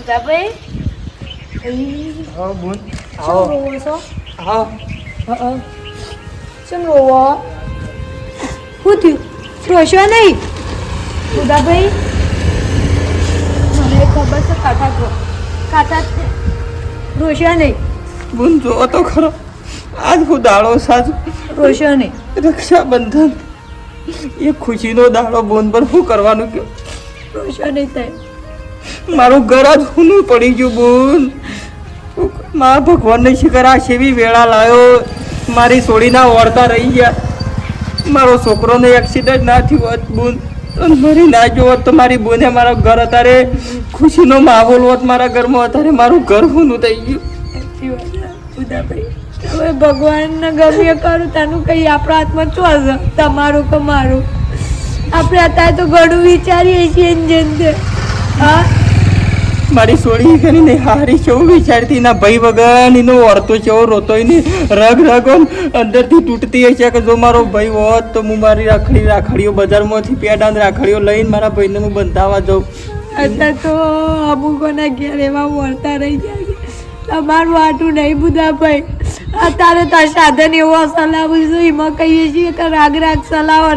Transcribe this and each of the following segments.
ભાઈ હા બોલ શું રોવો છો? હા શું રોવો? શું થયું? રોશો નહીં બુધાભાઈ? મને ખબર છે કાંઠા રોશો નહીં. બોન જો તો ખરો આજ હું દાડો સાજ રોશો નહીં. રક્ષાબંધન એ ખુશીનો દાડો બોન પર શું કરવાનું કયો? રોશો નહીં થાય. મારું ઘર જ ખૂનું પડી ગયું બોન. મા ભગવાનને શિખર આ સેવી વેળા લાયો. મારી સોડીના ઓળતા રહી ગયા. મારો છોકરોને એક્સિડન્ટ ના થયું હોત બોન, મરી ના ગયો હોત તો મારી બોને મારા ઘર અત્યારે ખુશીનો માહોલ હોત. મારા ઘરમાં અત્યારે મારું ઘર ખૂનું થઈ ગયું. બુધાભાઈ હવે ભગવાનને ગમે કરું તાનું કઈ આપણા હાથમાં શું હશે? તમારું કે મારું? આપણે અત્યારે તો ઘણું વિચારીએ છીએ જેમ હા મારી સોળી કરીને હારી છે એવું વિચારતી ના ભાઈ વગર એનો ઓરતો છે એવો રોતોય ને રગ રગ અંદરથી તૂટતી હશે કે જો મારો ભાઈ હોત તો હું મારી રાખડીઓ બજારમાંથી પેડા રાખડીઓ લઈને મારા ભાઈને હું બંધાવા જાઉં. અત્યારે તો અમુકોના ઘેર એવા વળતા રહી જાય છે. તમારું આટું નહીં બુધાભાઈ. અત્યારે તો સાધન એવો ચલાવું છું એમાં કહીએ છીએ કે રાગ ચલાવો.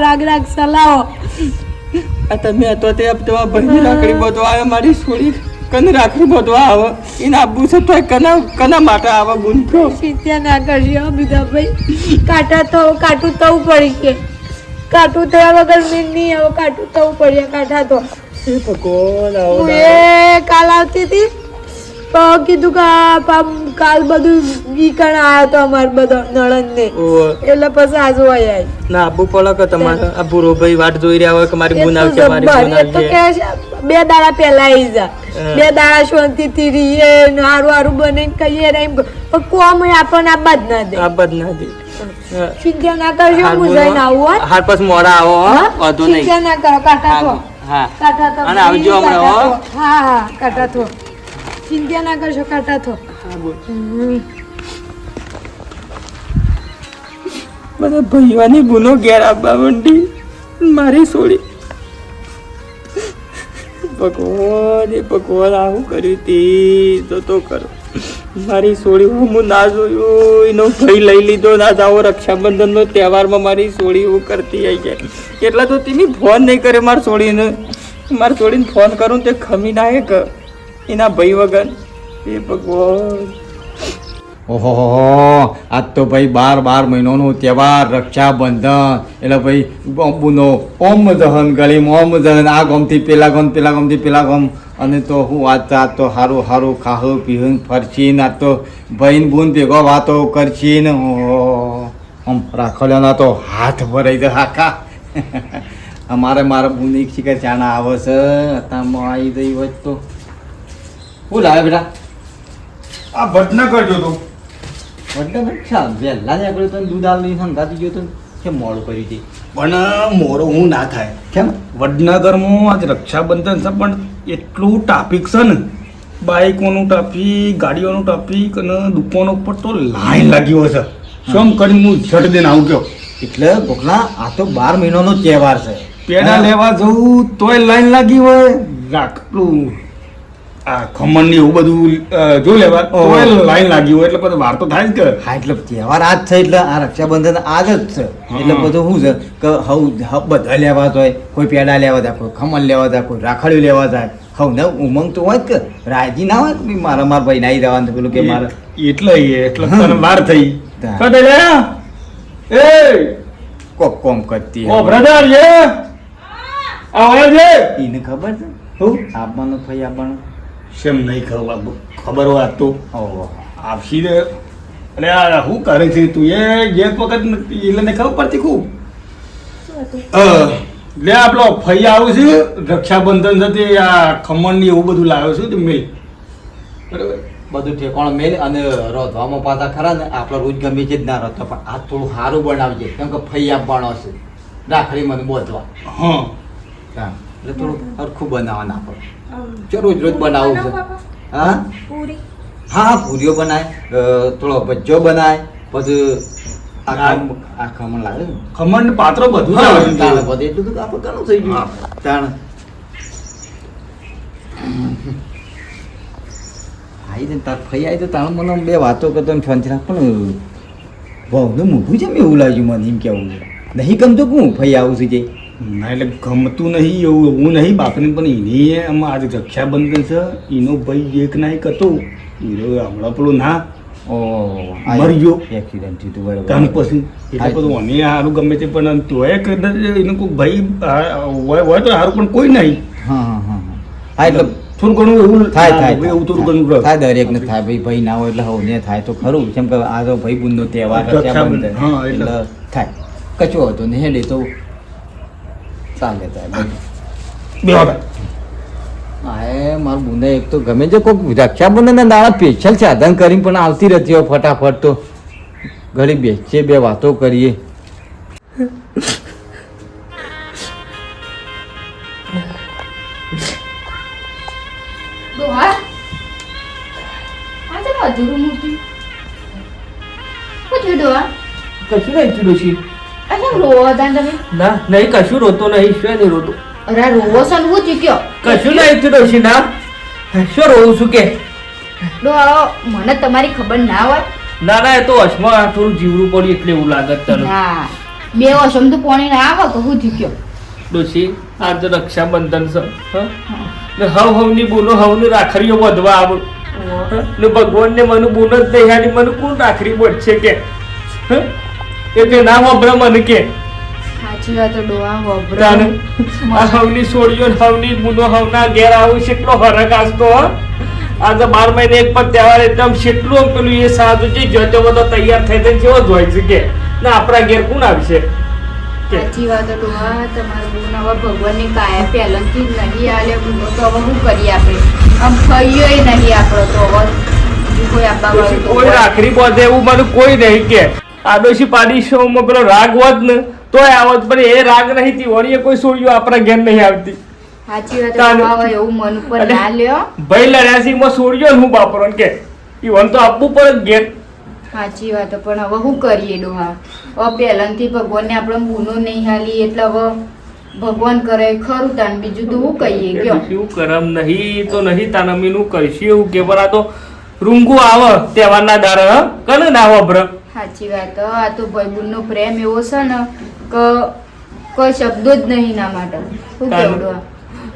આ તમે હતો તે તમારા ભાઈની રાખડી બધો આવે, મારી સોળી કને રાખડી બધવા આવે એને આપવું છે તો કના માટે આવે ગુંઠો? ચિંતા ના કરજો બુધાભાઈ. કાટું થવું પડી કે કાટું થયા વગર મેં નહીં આવો. કાટું થવું પડે કાંઠા તો. ભગવાન હું એ કાલ આવતી હતી તો કીધું કે કાલ બધું વીકણ આવ્યો તો અમારે બધા નળન ને એટલે પછી આજુ આવી ના આપવું પડે કે તમારે આ ભૂરો ભાઈ વાટ જોઈ રહ્યા હોય કે મારી ગુણ આવશે મારી ગુણ આવશે. 2 દાડા પહેલા આવી જા 2 દાડા શાંતિથી રહીએ હારું બનાવીને કહીએ એમ કોમ આપણને આબા જ ના દે. ચિંતા ના કરજો હું જઈને આવું. હાર પછી મોડા આવો વાંધો નહીં. ચિંતા ના કરો કાંઠા થો. હા કાંઠા થો અને આવજો હમણાં. હા કાંઠા થો. ચિંતા ના કરશો કાંઠા થો. બધા ભાઈઓની ગુનો ઘેર આવવા માંડી. મારી સોળી ભગવાન આવું કર્યું તી તો કરો. મારી સોળી હું ના જોયું એનો ભાઈ લઈ લીધો ના જાઓ. રક્ષાબંધનનો તહેવારમાં મારી સોળી એવું કરતી આવી જાય એટલા તો તમે ફોન નહીં કરે મારી સોળીને ફોન કરું તે ખમી ના કે એના ભાઈ વગર. એ ભગવાન ઓહો આજ તો ભાઈ 12 મહિનાનો તહેવાર રક્ષાબંધન એટલે ભાઈ બબુનો ઓમ દહન ગળીમાં ઓમ દહન આ ગામથી પેલા ગામ અને તો હું આજ તો સારું ખાહું પીહું ફરશીને આજ તો ભાઈને બૂન ભેગો વાતો કરશીને આમ રાખોલ્યાના તો હાથ ભરાઈ જાય હાકા. મારા બૂન એક શિખર ચાના આવે છે અત્યારમાં આવી ગઈ હોય તો શું લાવે બેટા? આ વડનગર જોતો. વડનગર વહેલા જ આપણે તો દૂધ આલની સંગાતી ગયો તો કેમ મોડું કર્યું છે? પણ મોડો હું ના થાય. કેમ? વડનગરમાં આજ રક્ષાબંધન છે પણ એટલું ટ્રાફિક છે ને, બાઇકોનું ટ્રાફિક, ગાડીઓનું ટ્રાફિક અને દુકાનો પર તો લાઈન લાગી હોય છે. શું કરીને હું ઝટ દઈને આવું ગયો. એટલે બોકલા આ તો 12 મહિનાનો તહેવાર છે. પેડા લેવા જવું તોય લાઈન લાગી હોય. રાખલું આ ખમણ ને એવું બધું જો લેવા તોય લાઈન લાગી હોય એટલે પછી વાર તો થાય જ કે. હા એટલે તહેવાર આજ છે એટલે આ રક્ષાબંધન આજ જ છે એટલે બધું શું છે કે હવ બધા લેવા જાય. કોઈ પેડા લેવા જાય, કોઈ ખમણ લેવા જાય, કોઈ રાખડીઓ લેવા જાય. હવ ને ઉમંગ તો હોય જ કે રાજી ના હોય કે મારા ભાઈ નાઈ જવાનું પેલું કે મારે એટલે તને વાર થઈ કદે લે એ કોક કોમ કરતી ઓ બ્રધર ये આવો છે એને ખબર છે હું આપવાનું થઈ આપવાનું શેમ નહીં ખબર હોય તો ઓહો આપસી રે. અરે આ શું કરે છે તું? એ એક વખત એને ખબર પડતી ખૂબ લે આપણો ફઈ આવું છે રક્ષાબંધન સાથે આ ખમણ ને એવું બધું લાવ્યો છું મેં. બરાબર બધું ઠેકાણું મેલ અને રોધવામાં પાછા ખરા ને આપણે રોજ ગમે છે જ ના રહેતો પણ આ થોડું સારું બનાવજે કેમ કે ફઈ આપવાનો છે રાખડી મને બોધવા. હા એટલે થોડું સરખું બનાવવાના આપણે રોજ બનાવવું છે. હા હા પૂરીઓ બનાય, થોડો ભજ્જો બનાય, પછી આ ખમણ લાગે ને ખમણ પાત્રો બધું તાણે બધું એટલું તો આપણે ઘણું થઈ ગયું તાણે. આવી જાય તાર ફઈ આવી તો તાણ મને બે વાતો કરતો ને ફોન રાખ પણ બહુનું મૂકવું છે મેં એવું લાગ્યું મને એમ કેવું નહીં ગમતું કે હું ફઈ આવું છું જે ના એટલે ગમતું નહીં એવું નહીં બાપને પણ એની આમાં આજે રક્ષાબંધન છે એનો ભાઈ એક ના એક હતો એનો હમણાં પેલો ના મરી ગયો એક્સિડન્ટ થયું બરાબર ત્રણ પછી એટલે બધું મને સારું ગમે છે પણ તોય કદાચ એનો કોઈ ભાઈ હોય તો સારું પણ કોઈ નહીં હા હા હા હા એટલે થોડું ઘણું એવું થાય થાય એવું થોડું ઘણું થાય દરેકને થાય ભાઈ ભાઈ ના હોય એટલે હવે થાય તો ખરું કેમ કે આ તો ભાઈ બુનનો તહેવાર રક્ષાબંધન હા, એટલે થાય કચો હતો ને હેડે તો ચાલે થાય બે હતા હા મારું બુંદા એક તો ગમે છે કોઈક રક્ષાબંધનના દાડા સ્પેશિયલ સાધન કરીને પણ આવતી રહેતી હોય ફટાફટ તો ઘડી બેસીએ બે વાતો કરીએ ડોહા આજે અધૂરું મૂકી શું થયું ડોહા કશું નહીં થયું ડોશી અચ્છા રોવો હતા ને તમે ના નહીં કશું રોતો નહીં શું નહીં રોતો અરે આ રોવો છે ને હું ચૂક્યો કશું નહીં થયું ડોશી ના શું રોવું છું કે ડોહા મને તમારી ખબર ના હોય ના ના એ તો અસમાં થોડું જીવડું પડ્યું એટલે એવું લાગે તને ના બે વસમ તો પાણી ના આવે તો હું ચૂક્યો ડોશી આજ રક્ષાબંધન છે હા ને હવની બોનો હવની રાખડીઓ બધવા આવું ને ભગવાનને મને બોન જ નહીં હાલી મને કોણ રાખડી બોધશે કે હં? એટલે ના વાપરે મને કે સાચી વાત તો ડોહા તાને વબરા આ હવની છોડીઓ ને હવની બોનો હવના ઘેર આવું છે એટલો હરક આસતો હા આજે 12 મહિને એક પર તહેવાર એકદમ કેટલું પેલું એ સાધુ જે જતો બધો તૈયાર થઈ થઈને કેવો જ હોય છે કે ના આપણા ઘેર કોણ આવશે સાચી વાત તો ડોહા તમારું બોન હવે ભગવાનની કાયા પહેલાંથી જ નહીં આલે બોનો તો હવે શું કરીએ આપણે આમ કહીએ નહીં આપણો તો હવે બીજું કોઈ આપવા વાળું તો કોઈ હોય. રાખડી બાંધે એવું મને કોઈ નહીં કે આડોશી પાડીશોમાં પેલો રાગ હોત ને તોય આવત પણ એ રાગ નહીં થી વળીએ કોઈ છોડીઓ આપણા ઘેર નહીં આવતી સાચી વાત તાને. તો હવે એવું મન ઉપર અને ના લ્યો ભાઈ લડ્યા છે એમાં છોડીઓ ને હું બાપરો કે ઈવન તો આપવું પડે ઘેર સાચી વાત પણ હવે શું કરીએ ડોહા હવે પહેલાંથી ભગવાનને આપણે બૂનો નહીં હાલી એટલે હવે ભગવાન કરે ખરું તાન બીજું તો શું કહીએ કયો શું કરમ નહીં તો નહીં તાનમીનું કરશું એવું કે પણ આ તો રૂંગું આવે તહેવારના દાડા હા કને ના વાપરે સાચી વાત આ તો ભાઈબંધનો પ્રેમ એવો છે ને કે કોઈ શબ્દો જ નહીં ના માટે શું તાન. કેવું ડોહા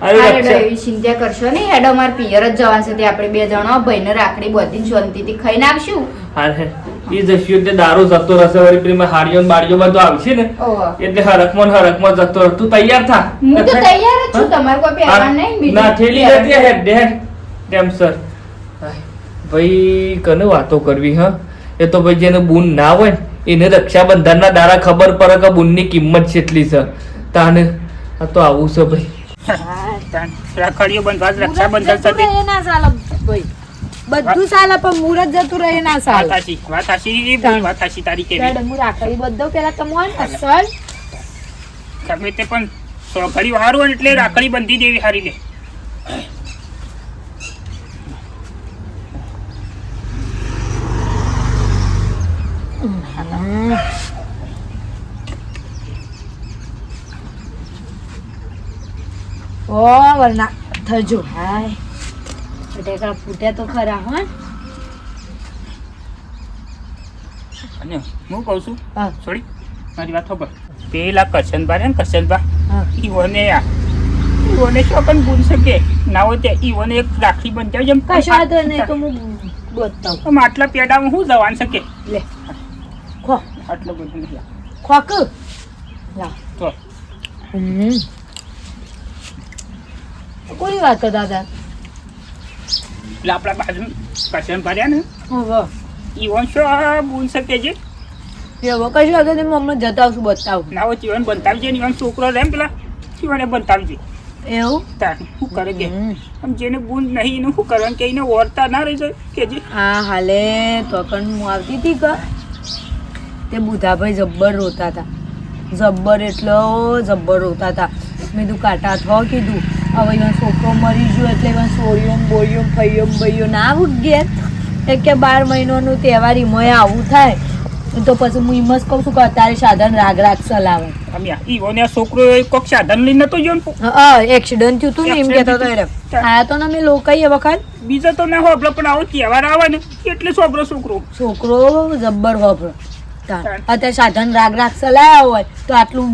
અરે અરે રક્ષા- એવી ચિંતા કરશો નહીં હેડો માર પિયર જ જવાનું છે તે આપણે બે જણા ભાઈને રાખડી બધીને શાંતિથી ખાઈ નાખશું અરે એ જશું એટલે દારૂ જતો રહેશે વળી પેલી હાડીઓ ને બાડીઓ બધું આવશે ને ઓહો એટલે હરકમાં જતો રહે તું તૈયાર થા હું તો તૈયાર જ છું તમારે કોઈ પહેરવા નહીં બીજું ના થેલી લેતી હેડ હેડ કેમ સર ભાઈ કને વાતો કરવી હા એ તો ભાઈ જેને બૂન ના હોય ને એને રક્ષાબંધનના દાડા ખબર પડે કે બૂનની કિંમત કેટલી છે તાને આ તો આવું છે ભાઈ રાખડીઓ બંધવા જ રક્ષાબંધન સાથે બધું ચાલે પણ મુહૂર્ત જતું રહે ના ચાલે વાત હાચી તારી કેવી મેડમ હું રાખડી બધો પેલા તમે અસલ ગમે તે પણ ઘડી હારું હોય ને એટલે રાખડી બંધી દેવી હારી લે ઓ વરના થજો હાય બટેકા ફૂટ્યા તો ખરા હો અને હું કહું છું હા છોડી મારી વાત ખબર પેલા કરશનભા ને કરશનભા હા ઈવોને શું પણ ભૂલ શકે ના હોય તે ઈવોને એક રાખડી બંધાવી જેમ કશો વાંધો નહીં તો હું બતાવું આમ આટલા પેડામાં હું જવાન શકે લે ખો આટલો બધું નહીં ખોક લા તો કોઈ વાત દાદા એટલે આપણા બાજુ કરશનભા રહ્યા ને હવે ઈવોન શું ભૂલ શકે છે એવો કશો વાંધો નહીં હું હમણાં જતા આવશું બતાવું ના હોય જીવન બંધાવજે ને ઈવન છોકરો રહે ને પેલા જીવને બંધાવજે એવું તાર શું કરે કે આમ જેને ગુણ નહીં એનું શું કરવાનું કે એને ઓરતા ના રહી જાય કે જે હા હાલે તો પણ હું આવતી હતી કે તે બુધાભાઈ જબ્બર રોતા હતા જબ્બર એટલો જબ્બર રોતા હતા મેં તું કાંટા થો કીધું હવે એમાં છોકરો મરી ગયો એટલે એમાં સોળિયો બોળિયો ફૈયો બૈયો ના આવું ઘેર એક કે 12 મહિનાનું તહેવાર એમાં આવું થાય તો પછી હું એમ જ કહું છું કે અત્યારે સાધન રાગ ચલાવે અમે ઈવોને આ છોકરો કોક સાધન લઈને નતો ગયો ને? હા એક્સિડન્ટ થયું હતું ને એમ કહેતો હતો એને આયા તો ને અમે લોકો એ વખત બીજા તો ના હોબળો પણ આવો તહેવાર આવે ને એટલે સોબરો છોકરો છોકરો જબ્બર હોપરો અત્યારે સાધન રાગ ચલાયા હોય તો આટલું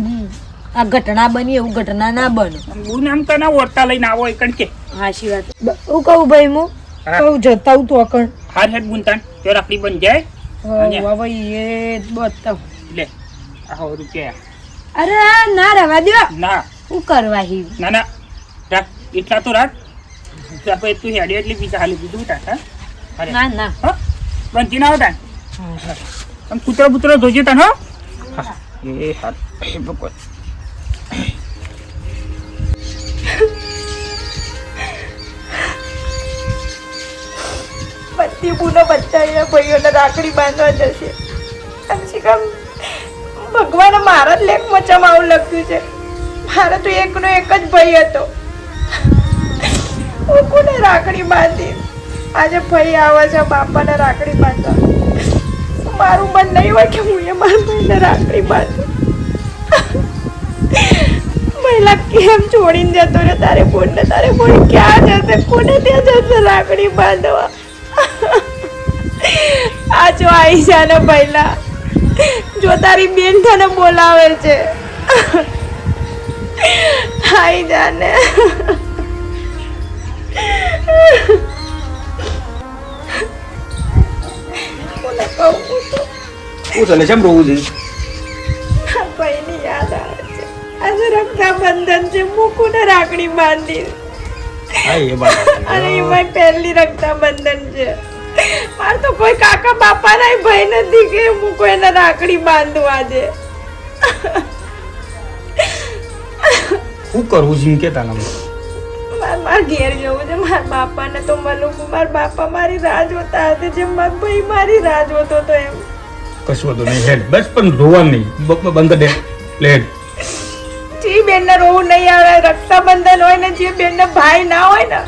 આ ઘટના બની એવું ઘટના ના બને. હું આમ તને ઓરતા લઈને આવો એકણ કે હાચી વાત હું કહું ભાઈ હું કહું જતા હું તો અકણ હાર હેડ ગુંતાન તો રાખડી બન જાય હવે એ બતાવ લે આહો રૂપિયા. અરે ના રવા દો ના શું કરવા હી ના ના રાખ એટલા તો રાખ આપણે તું હેડી એટલી બીજા હાલી બીજું ટા અરે ના ના હા બનતી ના આવતા આમ કૂતરો બુતરો ધોજે તને હો હા એ હાથ એ ભગવાન બધી બુનો બધા ભાઈઓને રાખડી બાંધવા જશે કમસે કમ ભગવાને મારા જ લેખ મચામાં આવું લખ્યું છે. મારે તો એકનો એક જ ભાઈ હતો. હું કોને રાખડી બાંધી? આજે ભાઈ આવે છે બાપાને રાખડી બાંધવા. મારું મન નહીં હોય કે હું એ મારા ભાઈને રાખડી બાંધું. મહિલા કેમ છોડીને જતો રે તારે બોન ક્યાં જશે? કોને ત્યાં જશે રાખડી બાંધવા? આ જો આઈ જા ને પહેલા જો તારી બેન તને બોલાવે છે. આઈ જા ને કોને કહું હું તને કેમ રોવું છે? ભાઈની યાદ આવે છે. આજે રક્ષાબંધન છે મૂકુને રાખડી બાંધી હા એ વાત અને એમાં પહેલી રક્ષાબંધન છે. મારે તો કોઈ કાકા બાપા ના ભાઈ નથી કે હું કોઈને રાખડી બાંધું આજે. શું કરવું છે એમ કે તારા મારા ઘેર જવું છે. મારા બાપાને તો મળું. મારા બાપા મારી રાહ જોતા હતા જેમ મારો ભાઈ મારી રાહ જોતો હતો એમ. કશું હતું નહીં હેડ બસ પણ રોવા નહીં બંધ દે લેડ જે બેનને રોવું નહીં આવે. રક્ષાબંધન હોય ને જે બેનને ભાઈ ના હોય ને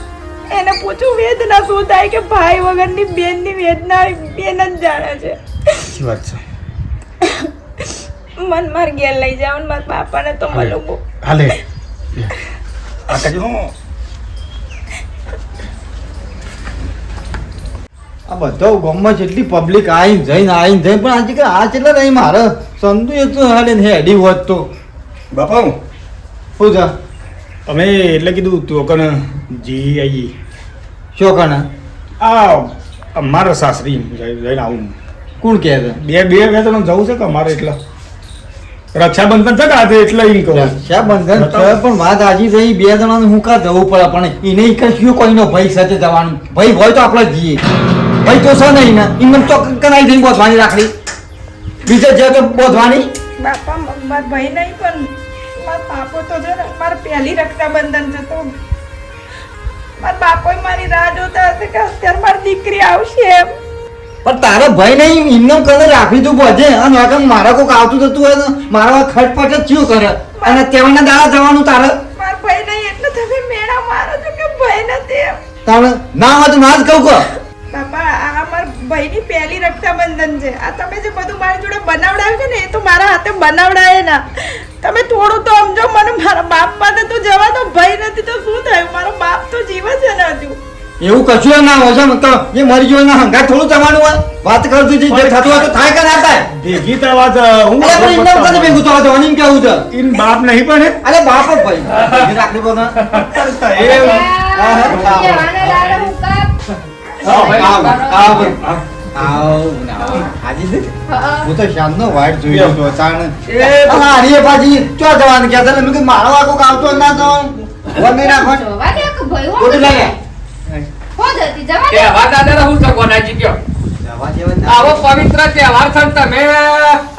એને પૂછું વેદના શું થાય કે ભાઈ વગરની બેનની વેદના બેન જ જાણે છે. સાચી વાત છે. મન માર ઘેર લઈ જાવ ને મારા બાપાને તો મળું. હાલે આ કાજો આ બધા ગામમાં જેટલી પબ્લિક આવીને જઈને પણ આજે કે આ કેટલા નહીં મારે સંતુ એ તો હાલે ને હેડી હોત તો બાપા શું છે તમે એટલે કીધું તું કને જી આવી શું કણે આ અમારા સાસરી જઈને આવું કોણ કહે છે બે ત્રણ જવું છે કે અમારે એટલે રક્ષાબંધન છે કે આજે એટલે એમ કહું રક્ષાબંધન છે પણ વાત આજી થઈ બે જણાને હું કા જવું પડે પણ એને કશું કોઈનો ભાઈ સાથે જવાનું ભાઈ હોય તો આપણે જઈએ ભાઈ તો છે નહીં ને એમને તો કનાઈ જઈને બોધવાની રાખડી બીજે જે તો બોધવાની બાપા મારા ભાઈ નહીં પણ મારા બાપો તો છે ને મારા પહેલી રક્ષાબંધન છે તો મારા બાપો મારી રાહ જોતા હશે કે અત્યારે મારી દીકરી આવશે એમ. પણ તારો ભાઈ નહીં એમને કલર રાખી તું બોધે અને આગળ મારા કોઈક આવતું જતું હોય ને મારા ખટપટ જ ચિયો કરે અને તેવાના દાડા જવાનું તારે મારા ભાઈ નહીં એટલે તમે મેળા મારો છો કે ભાઈ નથી એમ. તારે ના હોય તો ના જ કહું કહો બાપા આ મારા ભાઈની પહેલી રક્ષાબંધન છે. આ તમે જે બધું મારી જોડે બનાવડાવ્યું છે ને એ તો મારા હાથે બનાવડાય ના. તમે થોડું તો સમજો મને. મારા બાપ પાસે તો જવા તો ભાઈ નથી તો શું થયું? મારો બાપ તો જીવે છે ને હજુ. એવું કશું ના હોય છે તો એ મરી ગયો ના હંગાત થોડું જવાનું હોય વાત કરતું જે થતું હોય તો થાય કે ના થાય ભેગી તો વાત હું અરે પણ એમને કદી ભેગું થવા જવાનું એમ કેવું છે ઇન બાપ નહીં પણ અરે બાપ જ ભાઈ રાખડી બોધા હું તો શાંત નો વાઇટ જોઈ રહ્યો હતો અચાનક હારી પાછી ચો જવાનું કે મેં કીધું મારો આખો આવતો ના તો વન નહીં રાખો જવા દે કે ભાઈ હો ખોટું લાગે હો જતી જવા દે. તહેવાર દાદા હું તો કોનાજી ગયો જવા જેવા ના. આવો પવિત્ર તહેવાર છે ને તમે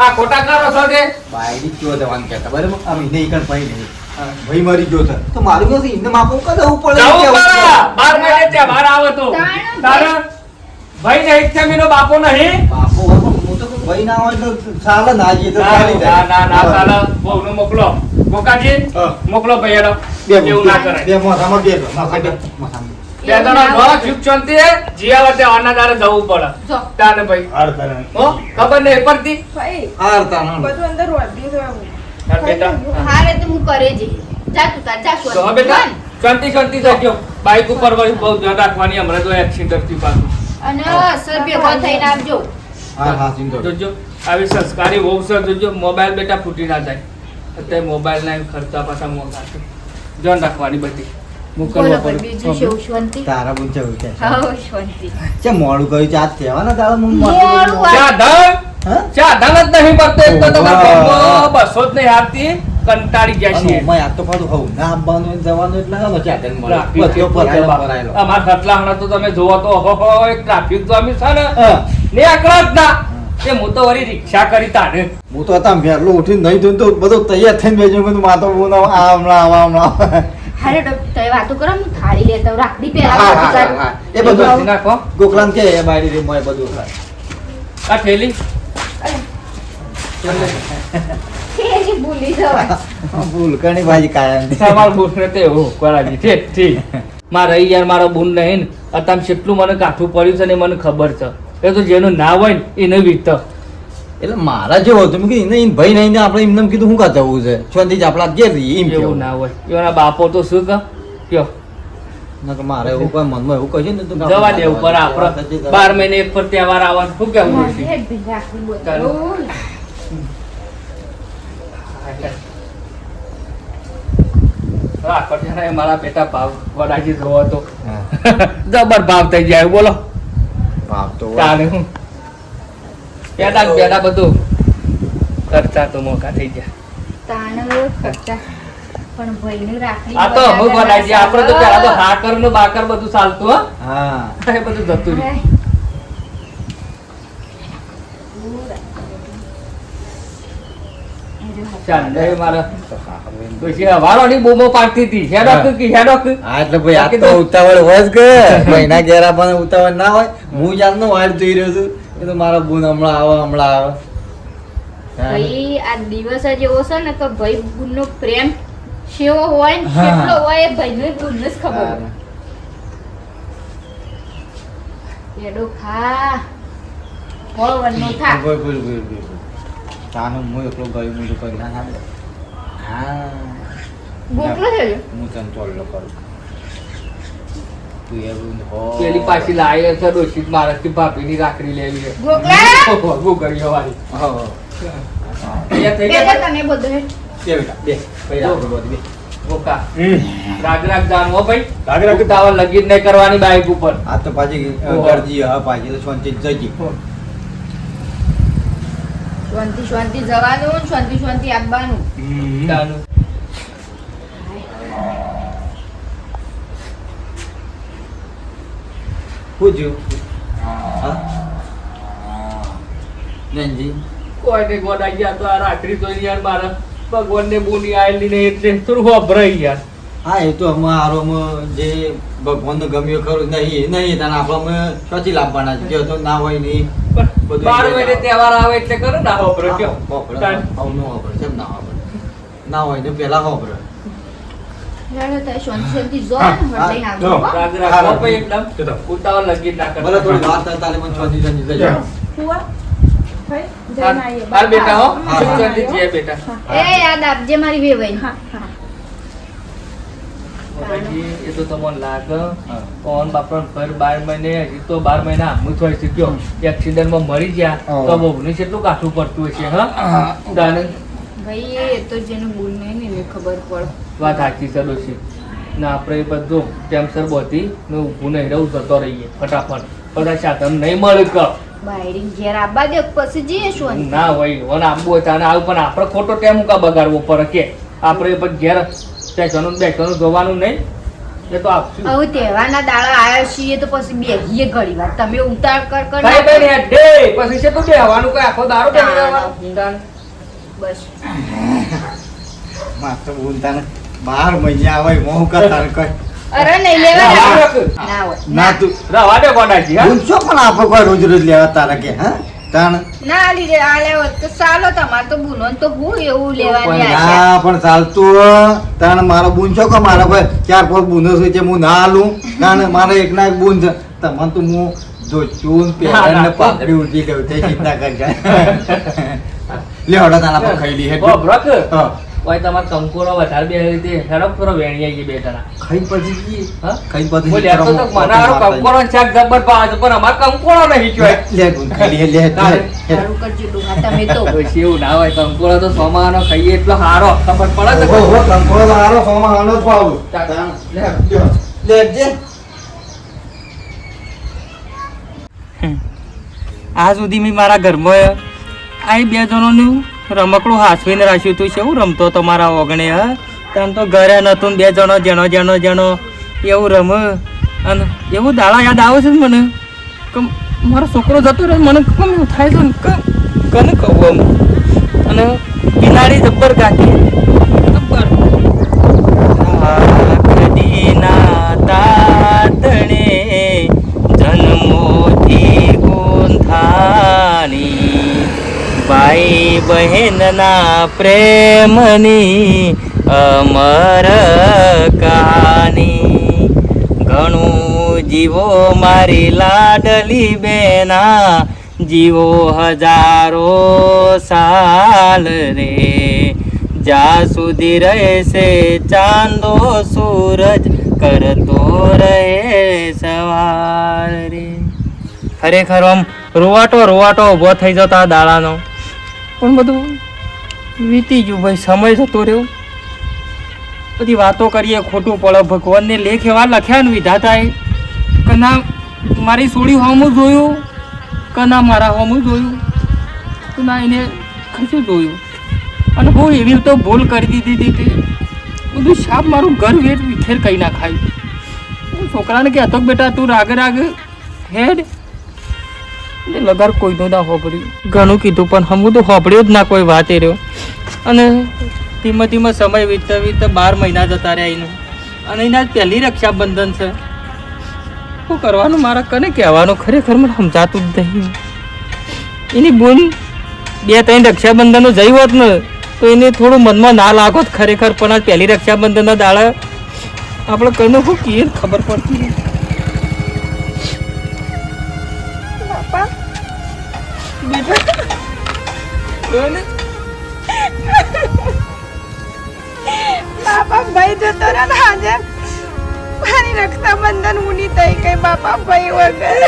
આ ખોટા કરો છો કે બાયડી ચો જવાનું કહેતા બરાબર આમ એને ઈકણ ભાઈ નહીં ભાઈ મરી ગયો છે તો મારું કહું એમને માપું કદું પડે જવું પડે 12 મહિને તહેવાર આવે તો તાણ તારે ભાઈ નહીં છે મીનો બાપો નહીં બાપો હોય પણ હું તો કહું ભાઈ ના હોય તો ચાલે ના જઈએ તો ચાલી ના જાય ના ચાલે બહુને મોકલો ગોકાજી મોકલો ભાઈ એનો બે એવું ના કરાય બે મોસામાં બે મોસામાં બે બે જણા ઘોડા ચૂપ શાંતિ હે જીયાવતે અનાદારે જવું પડે જો. તાને ભાઈ હાર તારે હો ખબર નહીં પડતી ભાઈ હારતા ના બધું અંદર વાંધ્યું છે આવું. હા બેટા હારે તો હું કરે જ જા તું તાર જા તો હા બેટા શાંતિ શાંતિ જજો બાઈક ઉપર વળી બહુ ધ્યાન રાખવાની હમણાં તો એક્સિડન્ટ થી પાછું અને અસર ભેગો થઈને આવજો હા હા ચિંતા જોજો આવી સંસ્કારી વહુ છે જોજો મોબાઈલ બેટા ફૂટી ના જાય અત્યારે મોબાઈલ ના ખર્ચા પાછા મોંઘા છે ધ્યાન રાખવાની બધી બોલો મોકલવા પણ બીજું પડે શું શાંતિ તારા બુન કેવું છે હા શાંતિ છે મોડું કર્યું છે આજ કહેવાના તારા મું મોડું સાધન હા સાધન જ નહીં પડતો એક તો તમારા ઓવા. ગામમાં બસો જ નહીં આવતી કંટાળી ગયા છીએ મેં આ તો પાછું હોઉં ના આવવાનું ને જવાનું એટલે હાલો ચાદર મળે ટ્રાફિક બધો કેટલું ભરાયેલો છે બાપ. ભરાયેલો અમારા ખટલામાં તો તમે જોવો તો ઓહો એક ટ્રાફિક તો અમે છે ને હા. ને આકડા જ ના એ હું તો વળી રિક્ષા કરી તાને હું તો હતા વહેલું ઉઠીને નહીં ધોઈને તો બધું તૈયાર થઈને બેસી બધું માતો બોન આ હમણાં આવા હમણાં હારે તમે વાતો કરો હું થાળી લેતા આવું. રાખડી પહેલા હા, બધું હા, સારું. હા. એ બધું નાખી નાખો ગોકલાન કે એ બાયડી રે મોય બધું ખાય. આ થેલી થેલી ભૂલી જવાય ભૂલકાની ભાજી કાયમ તમાર બુન ને તે એવું કરાવી ઠીક મારે યાર મારો બુન નહીં ને અત્યારે કેટલું મને કાઠું પડ્યું છે ને મને ખબર છે એ તો જેનું ના હોય ને એને વીત એટલે મારા જેવો હતું મેં કીધું એને ભાઈ નહીં ને આપણે એમને કીધું શું કાં જવું છે શાંતિ જ આપણા ઘેર રહીએ એમ એવું કેવું ના હોય એના બાપો તો શું કયો નકર મારે એવું કોઈ મનમાં એવું કહીએ ને તો જવા દે ઉપર આપણે 12 મહિને એક પર તહેવાર આવવાનું શું કેવું છે મારે ભી રાખડી બોલ. ચાલો. ઓય. રાખો ત્યારે મારા બેટા ભાવ વડાજી જોવો તો હા. જબર ભાવ થઈ જાય બોલો ભાવ તો હોય. તારે હું બેડા બેડા બધું ખર્ચા તો મોકા થઈ ગયા તાણ ખર્ચા પણ ભાઈની રાખડી આ તો અમુક વડાજી આપણે તો પેલા તો હાકર નું બાકર બધું ચાલતું હા હા એ બધું જતું રહ્યું ચાલ એ મારા પછી હવારોની બૂમો પાડતી હતી હેડોક કી હેડોક હા એટલે ભાઈ આ તો ઉતાવળ હોય જ કે મહિના ઘેરા પણ ઉતાવળ ના હોય હું જાતનો વાડ જોઈ રહ્યો છું એ તો મારા બુન હમણાં આવે હા. ભાઈ આ દિવસ જ એવો છે ને કે ભાઈ બુનનો પ્રેમ કેવો હોય ને હા. કેટલો હોય એ ભાઈનો બુનને જ ખબર હોય એડો ખા બોલ વનનો થા બોલ બોલ બોલ બોલ તાનું હું એકલો ગયો હું તો કરી ના સાંભળે. હા ગોકલો છે જો. હું તને ચોલ્લો કરું તું એવું હો પેલી પાછી લાય છે ડોશી મારા ભાભીની રાખડી લેવી છે ગોકલા ભોગવું કર્યો વાળી હો એ થઈ બે ગયા તને બધું હે. બે બેટા બે ભાઈ રાખો બધું બે ભોકા રાગ રાગ જાણવો ભાઈ રાગ રાગ. ઉતાવળ લગીન નહીં કરવાની બાઈક ઉપર આ તો પાછી ગરજી હા પાછી તો શાંતિ જ જઈ શાંતિ શાંતિ જવાનું ને શાંતિ શાંતિ આવવાનું તાનું. પૂછ્યું હા નંજી કોઈ ને ગોડા ગયા તો આ રાખડી તો યાર મારા ભગવાન ને બોની આયેલી ને એટલે થોડું વભરાઈ યાર હા એ તો અમારામાં જે ભગવાનનું ગમ્યું ખરું નહીં નહીં તને આપણે સોચી લાવવાના છે જે તો ના હોય નહીં બધું 12 મહિને તહેવાર આવે એટલે કરો ને વભરો કયો તાન. ના હોય ને પેલા હોબરે હેડો તારે શાંતિ શાંતિ જો ને હળદઈ આવજો જો. હો. રાગ રાગ હા, હો ભાઈ એકદમ જતો. ઉતાવળ લગીન ના ભલે થોડી કરતા વાત તાલે મને છોડી જવાની જઈ જા. હાલ બેટા હો હા, હા. જલ્દી જઈએ બેટા એ યાદ આપજે મારી વેવાઈ બાબાજી, એ તો તમને લાગે કોણ બાપા ઘર 12 મહિને હજી તો 12 મહિના આમું થઈ શક્યો એક્સિડન્ટમાં મરી ગયા તો બહુને કેટલું કાઠું પડતું હશે હા તાને ભાઈ એ તો જેનું બોલ નહીં ને એને ખબર પડે વાત સાચી છે ડોશી ને આપણે એ બધું ટેમસર બોધી ને ઊભું નહીં રહું જતો રહીએ ફટાફટ બધા સાધન નહીં મળે કે બાયડી ઘેર આવવા દે પછી જઈએ શું ના હોય વન આબુ હોય તાને આવું પણ આપણે ખોટો ટેમ મુકા બગાડવો પડે કે આપણે પણ ઘેર સ્ટેશનનું બેસવાનું જોવાનું નહીં એ તો આપશું હવે તહેવારના દાડા આવ્યા છીએ તો પછી બેહીએ ઘડી વાર તમે ઉતાર કર કર ભાઈ બેન હેડ દે પછી છે તું બેહવાનું કોઈ આખો દારો બેસી રહેવાનું તાન. બસ માસ્ટર બોલતા ને 12 મહિને આવે મોહ કરતા કઈ અરે નહીં લેવા ના, ના ના. ના હોય ના તું રવા દે ગોડાજી હા ભૂલશો પણ આપણે કોઈ રોજ રોજ લેવા તારા કે હા તાણ ના લીધે આ લેવો તો ચાલો તમારે તો બુનો તો હું એવું લેવાની પણ આશા ના પણ ચાલતું તાણ મારો બૂન છો કે મારા ભાઈ 4-5 બૂનો છે જે હું ના હાલું તાણ મારે એક ના એક બૂન છે તમને તો હું જો ચૂન પહેરણ ને પાઘડી ઉઠી દઉં તે ચિંતા કરજો લે હડો તારા પર ખાઈ લી હે બ્રોક હા ઓય તમાર કંકોરો વધારે બે રીતે હેડો થોડો વેણી આવી બે જણા ખાઈ પછી જી હા ખાઈ પછી બોલે આ તો મને હારો કંકોરો ને શાક જબર ભાવે છે પણ અમાર કંકોરો નહીં જોય લે ગુણ ખાઈ લે સારું કરજો ડોહા તમે તો પછી એવું ના હોય કંકોરો તો સોમાનો ખાઈએ એટલો હારો ખબર પડે છે ઓહો કંકોળો તો હારો સોમાં હાનો જ પાવું લે જે આ સુધી મેં મારા ઘરમાં આ બે જણોનું રમકડું હાસવીને રાખ્યું હતું કેવું રમતો તમારા ઓગણે હા તને તો ઘરે નતું ને બે જણો જણો એવું રમ અને એવું દાડા યાદ આવે છે ને મને કે મારો છોકરો જતો રહે મને કેમ એવું થાય છે ને કને કહું આમ અને કિનારી જબ્બર કાઢી જબ્બર કદીના તાતણે જન્મોથી ગોંથાની ભાઈ બહેનના પ્રેમની અમર કહાની ઘણું જીવો મારી લાડલી બેના જીવો હજારો સાલ રે જ્યાં સુધી રહેશે ચાંદો સૂરજ કરતો રહે સવાર રે ખરેખર આમ રોવાટો ઊભો થઈ જતો આ દાડાનો પણ બધું વીતી ગયું ભાઈ સમય જતો રહ્યો બધી વાતો કરીએ ખોટું પડે ભગવાનને લેખ એવા લખ્યા ને વિધાતાએ કે ના મારી સોળી હોમું જોયું કે ના મારા હોમું જોયું તો ના એને કશું જોયું અને બહુ એવી તો ભૂલ કરી દીધી હતી કે બધું સાપ મારું ઘર વેર વિખેર કહી નાખાયું હું છોકરાને કહેતો કે બેટા તું રાગ હેડ લગાર કોઈનું ના હોભળ્યું ઘણું કીધું પણ હમું તો હોભળ્યું જ ના કોઈ વાત એ રહ્યો અને ધીમે ધીમે સમય વીતતા 12 મહિના જતા રહ્યા એનું અને એના પહેલી રક્ષાબંધન છે શું કરવાનું મારા કને કહેવાનું ખરેખર મને સમજાતું જ નહીં એની બોલ 2-3 રક્ષાબંધનનો જઈ હોત ને તો એને થોડું મનમાં ના લાગોત ખરેખર પણ આ પહેલી રક્ષાબંધનના દાડા આપણે કને શું કહીએ ખબર પડતી નહીં બાપા ભાઈ જતો રહ્યો ને આજે મારી રક્ષાબંધન ઉની થઈ ગઈ બાપા ભાઈ વગર